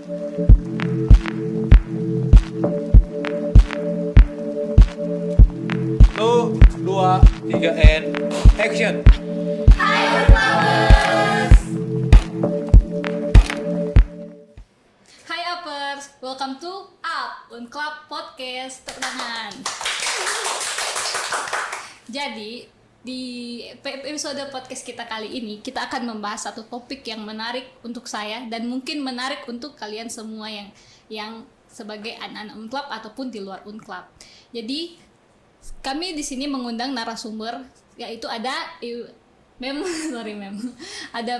Satu, dua, tiga, and action. Hai Uppers, welcome to Up Unclub Podcast. Tepuk tangan. Jadi di episode podcast kita kali ini kita akan membahas satu topik yang menarik untuk saya dan mungkin menarik untuk kalian semua yang sebagai anak-anak Unclub ataupun di luar Unclub. Jadi kami di sini mengundang narasumber, yaitu ada ada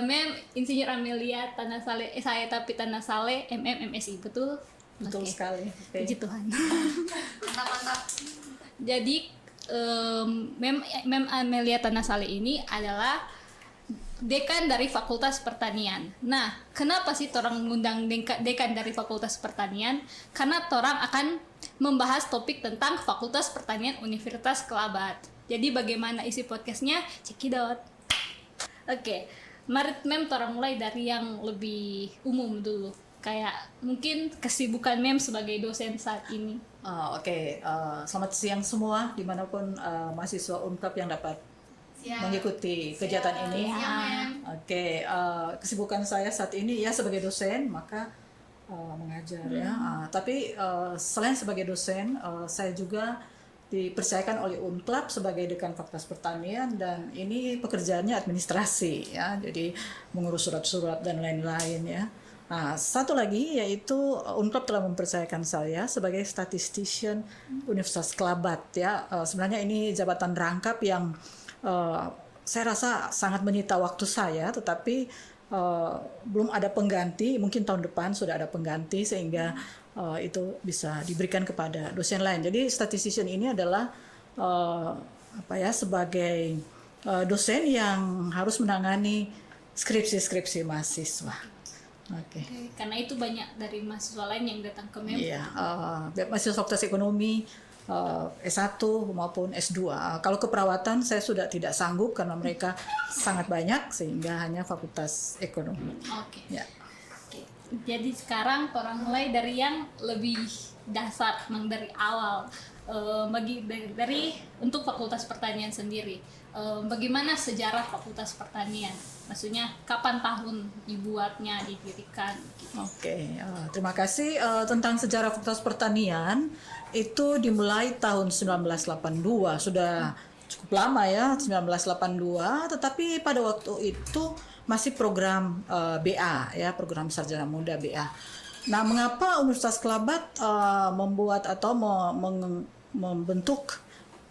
Insinyur Amelia Tanasale, saya tapi Tanasale, MSI, betul? Betul Okay. sekali. Puji Tuhan. Mantap. Jadi Mem Amelia Tanasale ini adalah dekan dari Fakultas Pertanian. Nah, kenapa sih orang mengundang dekan dari Fakultas Pertanian? Karena orang akan membahas topik tentang Fakultas Pertanian Universitas Kelabat. Jadi bagaimana isi podcastnya? Cekidot. Oke, mari orang mulai dari yang lebih umum dulu. Kayak mungkin kesibukan sebagai dosen saat ini. Oke. Selamat siang semua dimanapun mahasiswa Unclub yang dapat mengikuti kegiatan ini. Oke, kesibukan saya saat ini ya sebagai dosen, maka mengajar ya. Tapi selain sebagai dosen, saya juga dipercayakan oleh Unclub sebagai dekan Fakultas Pertanian, dan ini pekerjaannya administrasi ya, jadi mengurus surat-surat dan lain-lain ya. Nah, satu lagi yaitu Unclub telah mempercayakan saya sebagai statistician Universitas Kelabat ya. Sebenarnya ini jabatan rangkap yang saya rasa sangat menyita waktu saya, tetapi belum ada pengganti. Mungkin tahun depan sudah ada pengganti sehingga itu bisa diberikan kepada dosen lain. Jadi statistician ini adalah sebagai dosen yang harus menangani skripsi mahasiswa. Oke. Karena itu banyak dari mahasiswa lain yang datang ke MEM. Iya, mahasiswa Fakultas Ekonomi S1 maupun S2. Kalau keperawatan saya sudah tidak sanggup karena mereka sangat banyak, sehingga hanya Fakultas Ekonomi. Oke. Ya. Jadi sekarang orang mulai dari yang lebih dasar, dari awal. Dari untuk Fakultas Pertanian sendiri. Bagaimana sejarah Fakultas Pertanian? Maksudnya kapan tahun dibuatnya, didirikan? Gitu. Oke, terima kasih. Tentang sejarah Fakultas Pertanian itu dimulai tahun 1982, sudah cukup lama ya, 1982. Tetapi pada waktu itu masih program BA ya, program Sarjana Muda BA. Nah, mengapa Universitas Kelabat membuat atau membentuk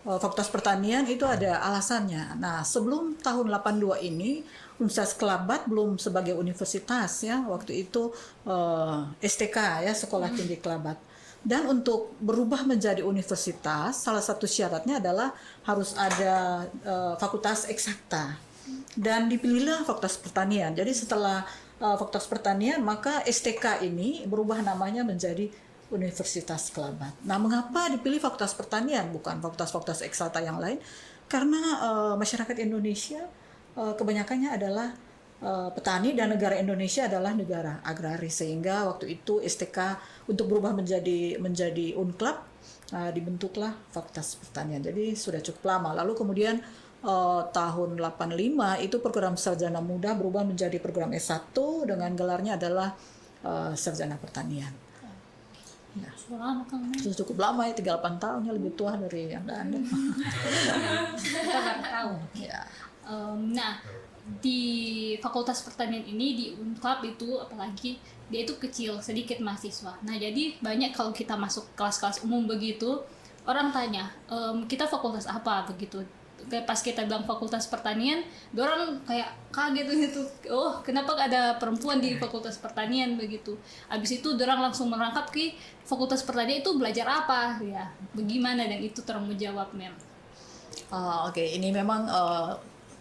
Fakultas Pertanian? Itu ada alasannya. Nah, sebelum tahun 82 ini Universitas Kelabat belum sebagai universitas ya, waktu itu STK ya, Sekolah Tinggi Kelabat. Dan untuk berubah menjadi universitas, salah satu syaratnya adalah harus ada fakultas eksakta. Dan dipilihlah Fakultas Pertanian. Jadi setelah Fakultas Pertanian, maka STK ini berubah namanya menjadi Universitas Kelabat. Nah, mengapa dipilih Fakultas Pertanian bukan fakultas-fakultas eksakta yang lain? Karena masyarakat Indonesia kebanyakannya adalah petani, dan negara Indonesia adalah negara agraris, sehingga waktu itu STK untuk berubah menjadi Unclub dibentuklah Fakultas Pertanian. Jadi sudah cukup lama. Lalu kemudian tahun 85 itu program Sarjana Muda berubah menjadi program S1 dengan gelarnya adalah Sarjana Pertanian. Ya. Sudah cukup lama ya, 38 tahun ya, lebih tua dari yang Anda. Kita baru tahu. Ya. Nah, di Fakultas Pertanian ini di Unclub itu apalagi dia itu kecil, sedikit mahasiswa. Nah, jadi banyak kalau kita masuk kelas-kelas umum begitu, orang tanya, kita fakultas apa begitu. Kayak pas kita bilang Fakultas Pertanian, orang kayak kaget gitu. Oh, kenapa gak ada perempuan di Fakultas Pertanian begitu. Habis itu orang langsung merangkap ke Fakultas Pertanian itu belajar apa ya, bagaimana, dan itu orang menjawab Oke, ini memang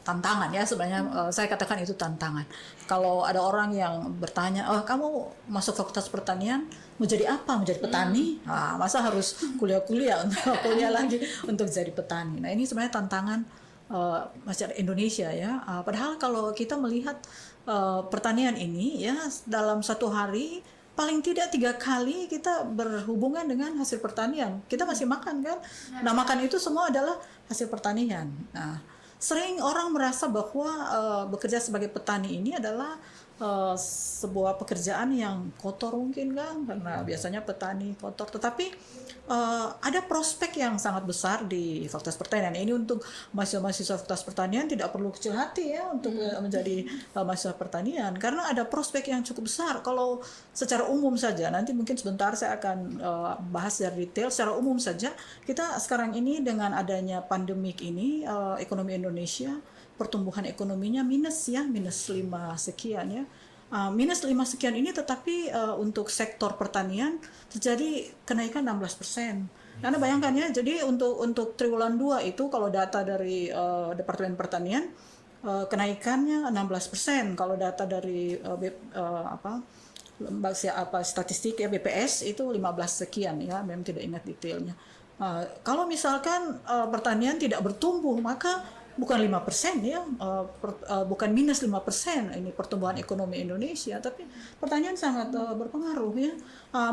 tantangan ya sebenarnya. Saya katakan itu tantangan. Kalau ada orang yang bertanya, oh kamu masuk Fakultas Pertanian mau jadi apa? Mau jadi petani? Nah, masa harus kuliah lagi untuk jadi petani? Nah, ini sebenarnya tantangan masyarakat Indonesia ya. Padahal kalau kita melihat pertanian ini ya, dalam satu hari paling tidak 3 kali kita berhubungan dengan hasil pertanian. Kita masih makan kan? Nah, makan itu semua adalah hasil pertanian. Nah, sering orang merasa bahwa bekerja sebagai petani ini adalah sebuah pekerjaan yang kotor mungkin kan, karena biasanya petani kotor. Tetapi ada prospek yang sangat besar di Fakultas Pertanian. Ini untuk mahasiswa Fakultas Pertanian tidak perlu kecil hati ya untuk menjadi mahasiswa pertanian, karena ada prospek yang cukup besar. Kalau secara umum saja, nanti mungkin sebentar saya akan bahas dari detail. Secara umum saja, kita sekarang ini dengan adanya pandemik ini, ekonomi Indonesia, pertumbuhan ekonominya minus 5 sekian ya. Minus 5 sekian ini, tetapi untuk sektor pertanian terjadi kenaikan 16%. Anda bayangkan ya, jadi untuk triwulan 2 itu kalau data dari Departemen Pertanian kenaikannya 16%. Kalau data dari statistik ya BPS itu 15 sekian ya, memang tidak ingat detailnya. Kalau misalkan pertanian tidak bertumbuh, maka bukan 5% ya, bukan minus 5% ini pertumbuhan ekonomi Indonesia, tapi pertanian sangat berpengaruh ya.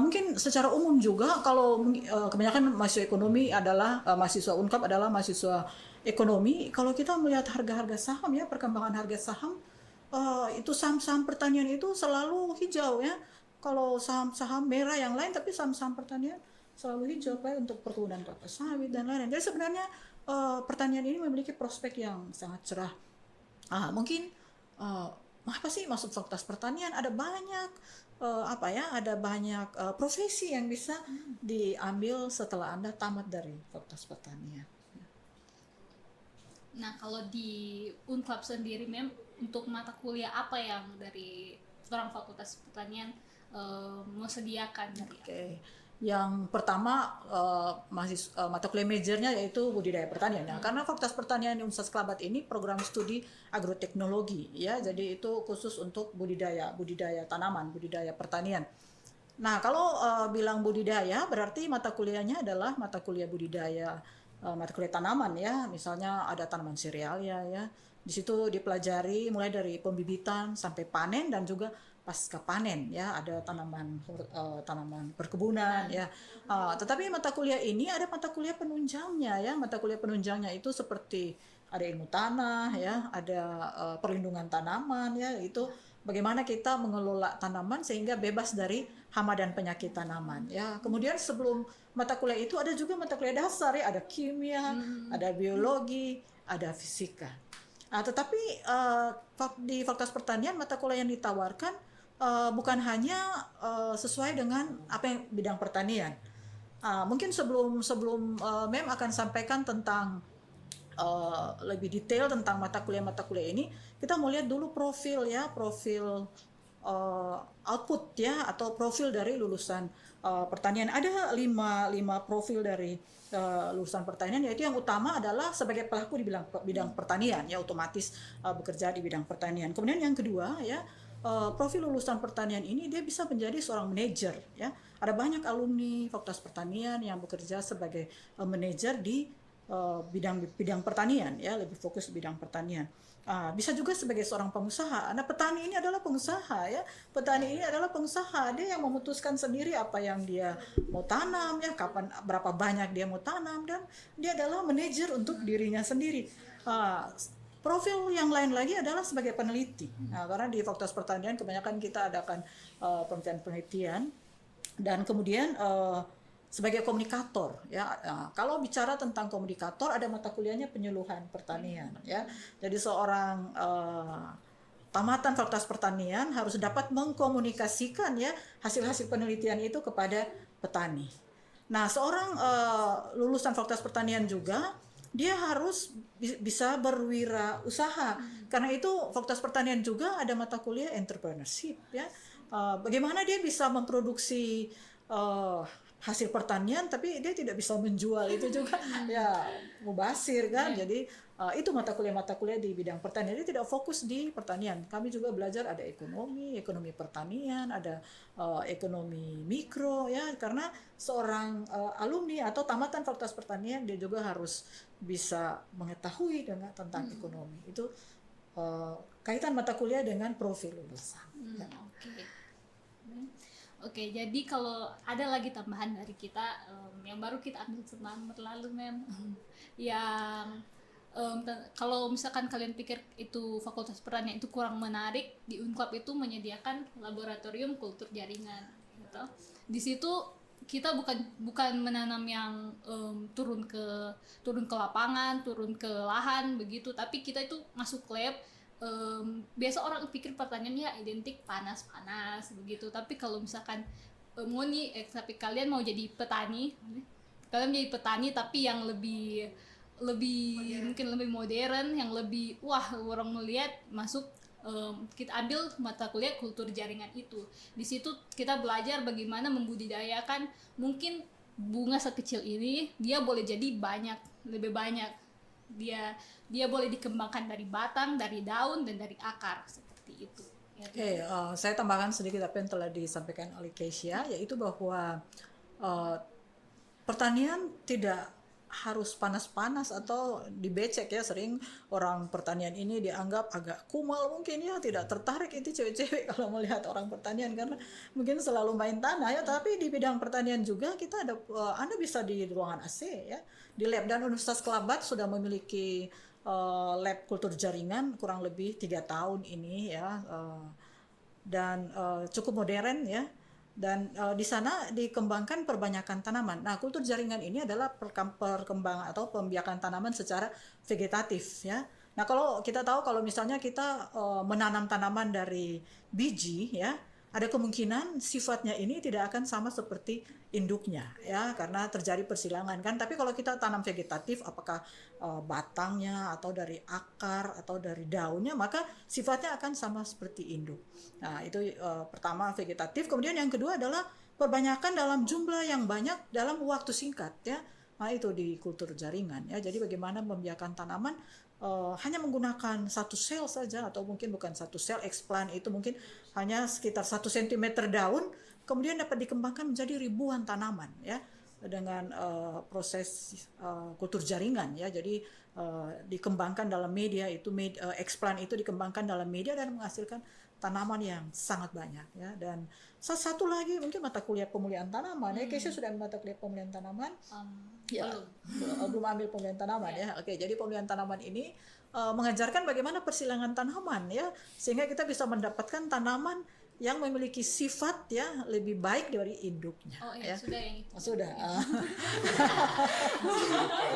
Mungkin secara umum juga kalau kebanyakan mahasiswa ekonomi adalah mahasiswa Unkap adalah mahasiswa ekonomi. Kalau kita melihat harga-harga saham ya, perkembangan harga saham, itu saham-saham pertanian itu selalu hijau ya. Kalau saham-saham merah yang lain, tapi saham-saham pertanian selalu hijau kayak untuk perkebunan kelapa sawit dan lain-lain. Jadi sebenarnya pertanian ini memiliki prospek yang sangat cerah. Mungkin apa sih maksud Fakultas Pertanian? Ada banyak ada banyak profesi yang bisa diambil setelah Anda tamat dari Fakultas Pertanian. Nah, kalau di Unclub sendiri, untuk mata kuliah apa yang dari seorang Fakultas Pertanian mau sediakan? Oke. Yang pertama mata kuliah majornya yaitu budidaya pertanian. Nah, karena Fakultas Pertanian di Universitas Kelabat ini program studi agroteknologi ya, jadi itu khusus untuk budidaya tanaman, budidaya pertanian. Nah, kalau bilang budidaya berarti mata kuliahnya adalah mata kuliah budidaya, mata kuliah tanaman ya. Misalnya ada tanaman serealia ya. Di situ dipelajari mulai dari pembibitan sampai panen dan juga pasca panen ya, ada tanaman perkebunan ya. Tetapi mata kuliah ini ada mata kuliah penunjangnya ya. Mata kuliah penunjangnya itu seperti ada ilmu tanah ya, ada perlindungan tanaman ya, itu bagaimana kita mengelola tanaman sehingga bebas dari hama dan penyakit tanaman ya. Kemudian sebelum mata kuliah itu ada juga mata kuliah dasar ya, ada kimia, ada biologi, ada fisika. Tetapi di Fakultas Pertanian mata kuliah yang ditawarkan bukan hanya sesuai dengan apa yang bidang pertanian. Mungkin sebelum Mem akan sampaikan tentang lebih detail tentang mata kuliah ini, kita mau lihat dulu profil output ya, atau profil dari lulusan pertanian. Ada 5 profil dari lulusan pertanian, yaitu yang utama adalah sebagai pelaku di bidang pertanian ya, otomatis bekerja di bidang pertanian. Kemudian yang kedua ya, profil lulusan pertanian ini dia bisa menjadi seorang manajer ya. Ada banyak alumni Fakultas Pertanian yang bekerja sebagai manajer di bidang pertanian ya, lebih fokus di bidang pertanian. Bisa juga sebagai seorang pengusaha. Nah, petani ini adalah pengusaha ya. Petani ini adalah pengusaha, dia yang memutuskan sendiri apa yang dia mau tanam ya, kapan, berapa banyak dia mau tanam, dan dia adalah manajer untuk dirinya sendiri. Profil yang lain lagi adalah sebagai peneliti. Nah, karena di Fakultas Pertanian kebanyakan kita adakan penelitian, dan kemudian sebagai komunikator ya. Kalau bicara tentang komunikator, ada mata kuliahnya penyuluhan pertanian ya. Jadi seorang tamatan Fakultas Pertanian harus dapat mengkomunikasikan ya hasil-hasil penelitian itu kepada petani. Nah, seorang lulusan Fakultas Pertanian juga dia harus bisa berwirausaha. Karena itu Fakultas Pertanian juga ada mata kuliah entrepreneurship ya. Bagaimana dia bisa memproduksi hasil pertanian tapi dia tidak bisa menjual, itu juga ya mubazir kan. Jadi itu mata kuliah di bidang pertanian. Dia tidak fokus di pertanian. Kami juga belajar ada ekonomi pertanian, ada ekonomi mikro ya, karena seorang alumni atau tamatan Fakultas Pertanian dia juga harus bisa mengetahui tentang ekonomi. Itu kaitan mata kuliah dengan profil lulusan. Oke. Oke, jadi kalau ada lagi tambahan dari kita yang baru kita ambil September lalu, Mem, yang kalau misalkan kalian pikir itu Fakultas Pertanian itu kurang menarik, di Unclub itu menyediakan laboratorium kultur jaringan, gitu. Di situ kita bukan menanam yang turun ke lapangan, turun ke lahan begitu, tapi kita itu masuk lab. Biasa orang pikir pertanian ya identik panas begitu, tapi kalau misalkan tapi kalian mau jadi petani, tapi yang lebih mungkin lebih modern, yang lebih orang melihat masuk. Kita ambil mata kuliah kultur jaringan itu. Di situ kita belajar bagaimana membudidayakan mungkin bunga sekecil ini, dia boleh jadi lebih banyak. Dia boleh dikembangkan dari batang, dari daun, dan dari akar, seperti itu. Oke, saya tambahkan sedikit apa yang telah disampaikan oleh Keisha, yaitu bahwa pertanian tidak harus panas-panas atau dibecek ya. Sering orang pertanian ini dianggap agak kumal, mungkin ya, tidak tertarik itu cewek-cewek kalau melihat orang pertanian karena mungkin selalu main tanah ya. Tapi di bidang pertanian juga kita ada, Anda bisa di ruangan AC ya, di lab, dan Universitas Kelabat sudah memiliki lab kultur jaringan kurang lebih 3 tahun ini ya, dan cukup modern ya. Dan di sana dikembangkan perbanyakan tanaman. Nah, kultur jaringan ini adalah perkembangan atau pembiakan tanaman secara vegetatif ya. Nah, kalau kita tahu kalau misalnya kita menanam tanaman dari biji ya, ada kemungkinan sifatnya ini tidak akan sama seperti induknya ya, karena terjadi persilangan kan. Tapi kalau kita tanam vegetatif, apakah batangnya atau dari akar atau dari daunnya, maka sifatnya akan sama seperti induk. Nah, itu pertama vegetatif. Kemudian yang kedua adalah perbanyakan dalam jumlah yang banyak dalam waktu singkat ya. Nah, itu di kultur jaringan ya. Jadi bagaimana membiarkan tanaman hanya menggunakan 1 sel saja, atau mungkin bukan 1 sel, explant itu mungkin hanya sekitar 1 cm daun, kemudian dapat dikembangkan menjadi ribuan tanaman ya, dengan proses kultur jaringan ya. Jadi dikembangkan dalam media itu, explant itu dikembangkan dalam media dan menghasilkan tanaman yang sangat banyak ya. Dan satu lagi mungkin mata kuliah pemulihan tanaman ya. Keisha sudah ambil mata kuliah pemulihan tanaman? Ya, belum ambil pemulihan tanaman ya. Oke, jadi pemulihan tanaman ini mengajarkan bagaimana persilangan tanaman ya, sehingga kita bisa mendapatkan tanaman yang memiliki sifat ya lebih baik dari induknya. Oh iya, ya. sudah yang itu. Sudah.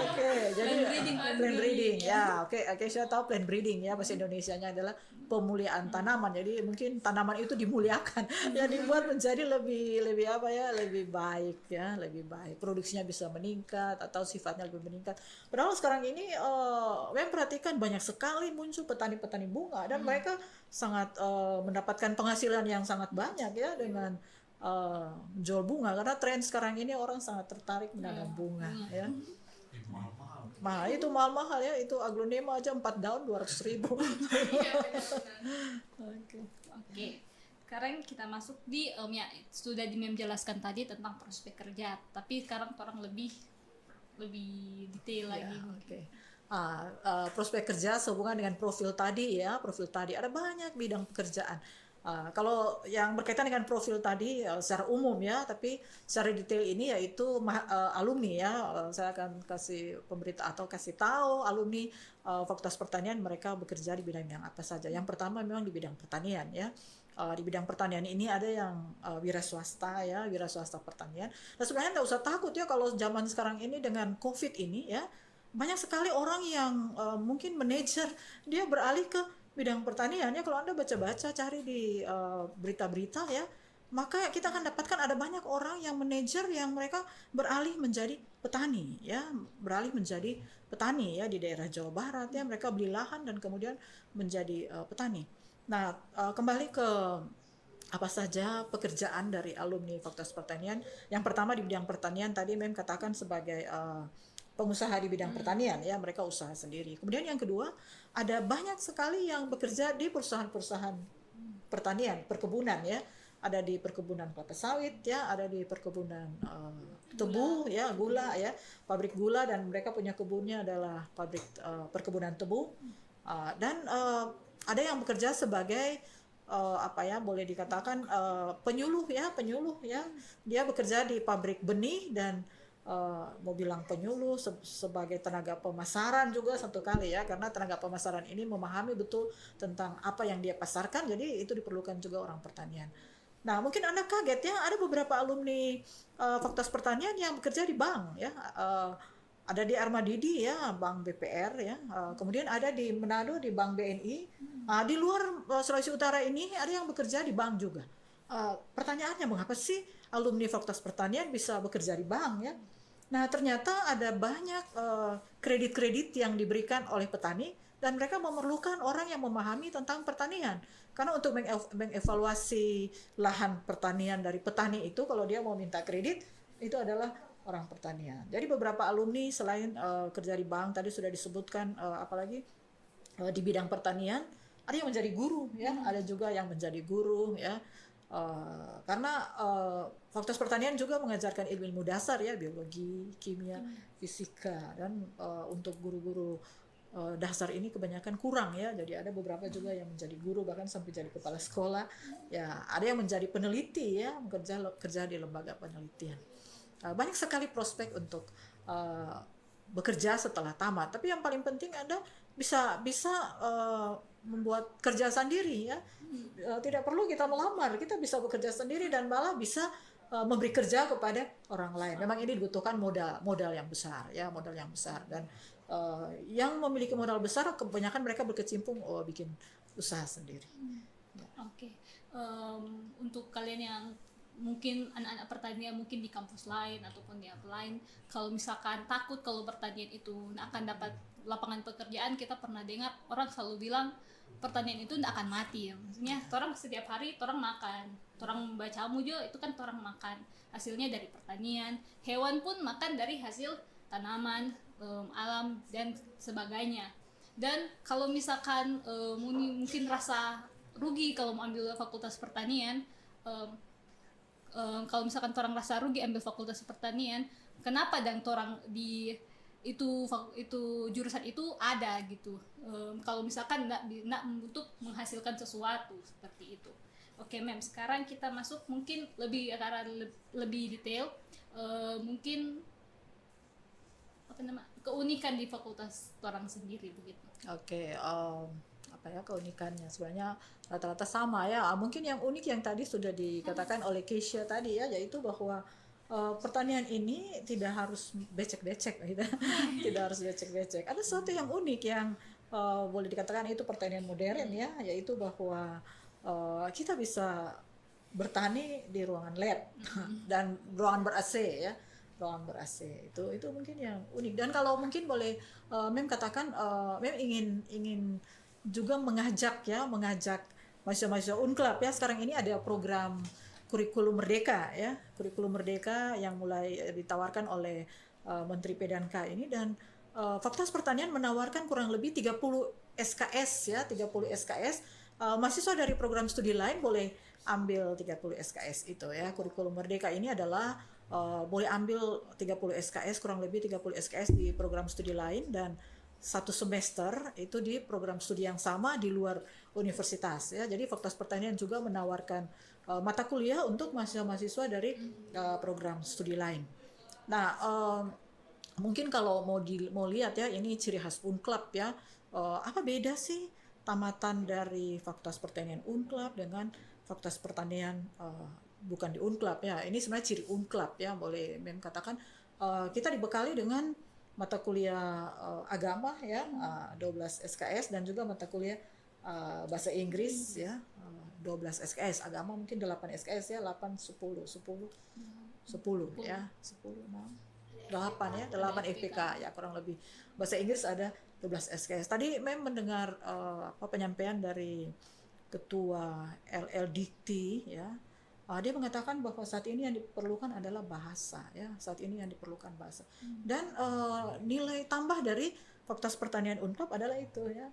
Oke, jadi plant breeding ya. Oke, saya tahu plant breeding ya, bahasa Indonesianya adalah pemulihan tanaman. Jadi mungkin tanaman itu dimuliakan ya, dibuat menjadi lebih baik ya, lebih baik. Produksinya bisa meningkat atau sifatnya lebih meningkat. Padahal sekarang ini memang perhatikan banyak sekali muncul petani-petani bunga, dan mereka sangat mendapatkan penghasilan yang sangat banyak ya dengan jual bunga, karena tren sekarang ini orang sangat tertarik menanam bunga ya. Itu mahal-mahal ya, itu aglonema aja 4 daun 200.000. Oke. Sekarang kita masuk di ya sudah menjelaskan tadi tentang prospek kerja, tapi sekarang orang lebih detail lagi. Oke. Prospek kerja sehubungan dengan profil tadi ya, ada banyak bidang pekerjaan. Kalau yang berkaitan dengan profil tadi secara umum ya, tapi secara detail ini yaitu alumni ya. Saya akan kasih pemberita atau kasih tahu alumni Fakultas Pertanian mereka bekerja di bidang apa saja. Yang pertama memang di bidang pertanian ya. Di bidang pertanian ini ada yang wira swasta ya, wira swasta pertanian. Nah, sebenarnya nggak usah takut ya kalau zaman sekarang ini dengan COVID ini ya, banyak sekali orang yang mungkin manajer dia beralih ke bidang pertanian ya. Kalau Anda baca-baca, cari di berita-berita ya, maka kita akan dapatkan ada banyak orang yang manajer yang mereka beralih menjadi petani ya, di daerah Jawa Barat ya. Mereka beli lahan dan kemudian menjadi petani. Nah, kembali ke apa saja pekerjaan dari alumni Fakultas Pertanian. Yang pertama di bidang pertanian tadi Mem katakan sebagai pengusaha di bidang pertanian ya, mereka usaha sendiri. Kemudian yang kedua, ada banyak sekali yang bekerja di perusahaan-perusahaan pertanian, perkebunan ya. Ada di perkebunan kelapa sawit ya, ada di perkebunan tebu ya, gula ya, pabrik gula, dan mereka punya kebunnya adalah pabrik perkebunan tebu. Dan ada yang bekerja sebagai boleh dikatakan penyuluh ya, dia bekerja di pabrik benih dan mau bilang penyuluh sebagai tenaga pemasaran juga satu kali ya, karena tenaga pemasaran ini memahami betul tentang apa yang dia pasarkan, jadi itu diperlukan juga orang pertanian. Nah, mungkin Anda kaget ya, ada beberapa alumni Fakultas Pertanian yang bekerja di bank ya. Ada di Armadidi ya, Bank BPR ya. Kemudian ada di Manado di Bank BNI. Di luar Sulawesi Utara ini ada yang bekerja di bank juga. Pertanyaannya, mengapa sih alumni Fakultas Pertanian bisa bekerja di bank ya? Nah, ternyata ada banyak kredit-kredit yang diberikan oleh petani dan mereka memerlukan orang yang memahami tentang pertanian. Karena untuk mengevaluasi lahan pertanian dari petani itu, kalau dia mau minta kredit, itu adalah orang pertanian. Jadi beberapa alumni selain kerja di bank, tadi sudah disebutkan apalagi di bidang pertanian, ada yang menjadi guru ya, ada juga yang menjadi guru ya. Karena Fakultas Pertanian juga mengajarkan ilmu dasar ya, biologi, kimia, fisika, dan untuk guru-guru dasar ini kebanyakan kurang ya, jadi ada beberapa juga yang menjadi guru bahkan sampai jadi kepala sekolah ya, ada yang menjadi peneliti ya, kerja di lembaga penelitian. Banyak sekali prospek untuk bekerja setelah tamat, tapi yang paling penting Anda bisa membuat kerja sendiri ya. Tidak perlu kita melamar, kita bisa bekerja sendiri dan malah bisa memberi kerja kepada orang lain. Memang ini dibutuhkan modal yang besar ya, modal yang besar, dan yang memiliki modal besar kebanyakan mereka berkecimpung bikin usaha sendiri. Ya. Oke. Untuk kalian yang mungkin anak-anak pertanian mungkin di kampus lain ataupun di apa lain, kalau misalkan takut kalau pertanian itu akan dapat lapangan pekerjaan, kita pernah dengar orang selalu bilang pertanian itu tidak akan mati ya. Maksudnya orang setiap hari orang makan, orang baca juga itu kan orang makan hasilnya dari pertanian, hewan pun makan dari hasil tanaman, alam dan sebagainya. Dan kalau misalkan mungkin rasa rugi kalau mau ambil fakultas pertanian, kalau misalkan orang rasa rugi ambil fakultas pertanian, kenapa dan orang di itu jurusan itu ada gitu. Kalau misalkan nggak untuk menghasilkan sesuatu seperti itu. Oke, Mem, sekarang kita masuk mungkin lebih detail, mungkin keunikan di fakultas orang sendiri begitu. Oke, keunikannya sebenarnya rata-rata sama ya. Mungkin yang unik yang tadi sudah dikatakan oleh Keisha tadi ya, yaitu bahwa pertanian ini tidak harus becek-becek gitu. Tidak harus becek-becek. Ada sesuatu yang unik yang boleh dikatakan itu pertanian modern ya, yaitu bahwa kita bisa bertani di ruangan lab dan ruangan ber-AC ya. Ruangan ber-AC itu mungkin yang unik. Dan kalau mungkin boleh Mem katakan, Mem ingin juga mengajak mahasiswa-mahasiswa Unclub ya. Sekarang ini ada program kurikulum merdeka ya, kurikulum merdeka yang mulai ditawarkan oleh Menteri PDNK ini, dan Fakultas Pertanian menawarkan kurang lebih 30 SKS ya, 30 SKS. Mahasiswa dari program studi lain boleh ambil 30 SKS itu ya. Kurikulum merdeka ini adalah boleh ambil 30 SKS, kurang lebih 30 SKS di program studi lain, dan satu semester itu di program studi yang sama di luar universitas ya. Jadi Fakultas Pertanian juga menawarkan mata kuliah untuk mahasiswa-mahasiswa dari program studi lain. Nah, mungkin kalau mau lihat ya, ini ciri khas Unclub ya. Apa beda sih tamatan dari Fakultas Pertanian Unclub dengan Fakultas Pertanian bukan di Unclub ya? Ini sebenarnya ciri Unclub ya, boleh Mem katakan. Kita dibekali dengan mata kuliah agama ya, 12 SKS, dan juga mata kuliah bahasa Inggris ya, 12 SKS. Agama mungkin 8 SKS ya, 8 10 ya, 10 6 8 ya, 8 FPK ya kurang lebih. Bahasa Inggris ada 12 SKS. Tadi Mem mendengar penyampaian dari Ketua LLDT ya. Dia mengatakan bahwa saat ini yang diperlukan adalah bahasa ya, saat ini yang diperlukan bahasa. Dan nilai tambah dari Fakultas Pertanian Unclub adalah itu ya.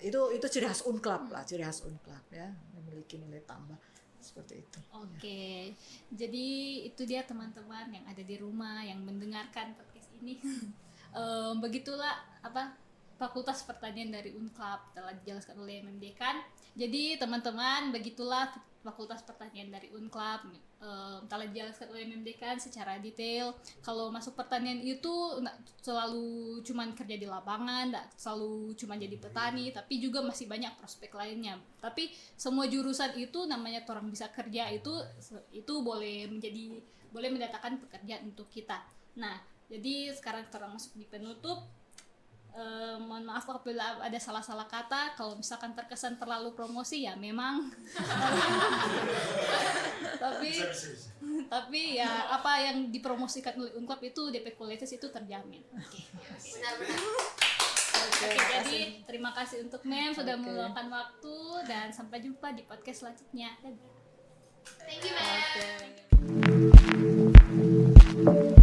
Itu ciri khas Unclub lah, ciri khas Unclub ya, memiliki nilai tambah seperti itu. Oke. Jadi itu dia teman-teman yang ada di rumah yang mendengarkan podcast ini. Begitulah Fakultas Pertanian dari Unclub telah dijelaskan oleh Mem Dekan. Jadi teman-teman, begitulah Fakultas Pertanian dari Unklab. Telah dijelaskan oleh Mem Dekan secara detail. Kalau masuk pertanian itu nggak selalu cuman kerja di lapangan, nggak selalu cuma jadi petani, tapi juga masih banyak prospek lainnya. Tapi semua jurusan itu namanya orang bisa kerja itu boleh mendatangkan pekerjaan untuk kita. Nah, jadi sekarang orang masuk di penutup. Mohon maaf apabila ada salah-salah kata, kalau misalkan terkesan terlalu promosi ya memang tapi ya apa yang dipromosikan oleh Unklab itu DP kualitas itu terjamin. Oke, jadi terima kasih untuk Mem sudah meluangkan waktu dan sampai jumpa di podcast selanjutnya. Thank you, Mem.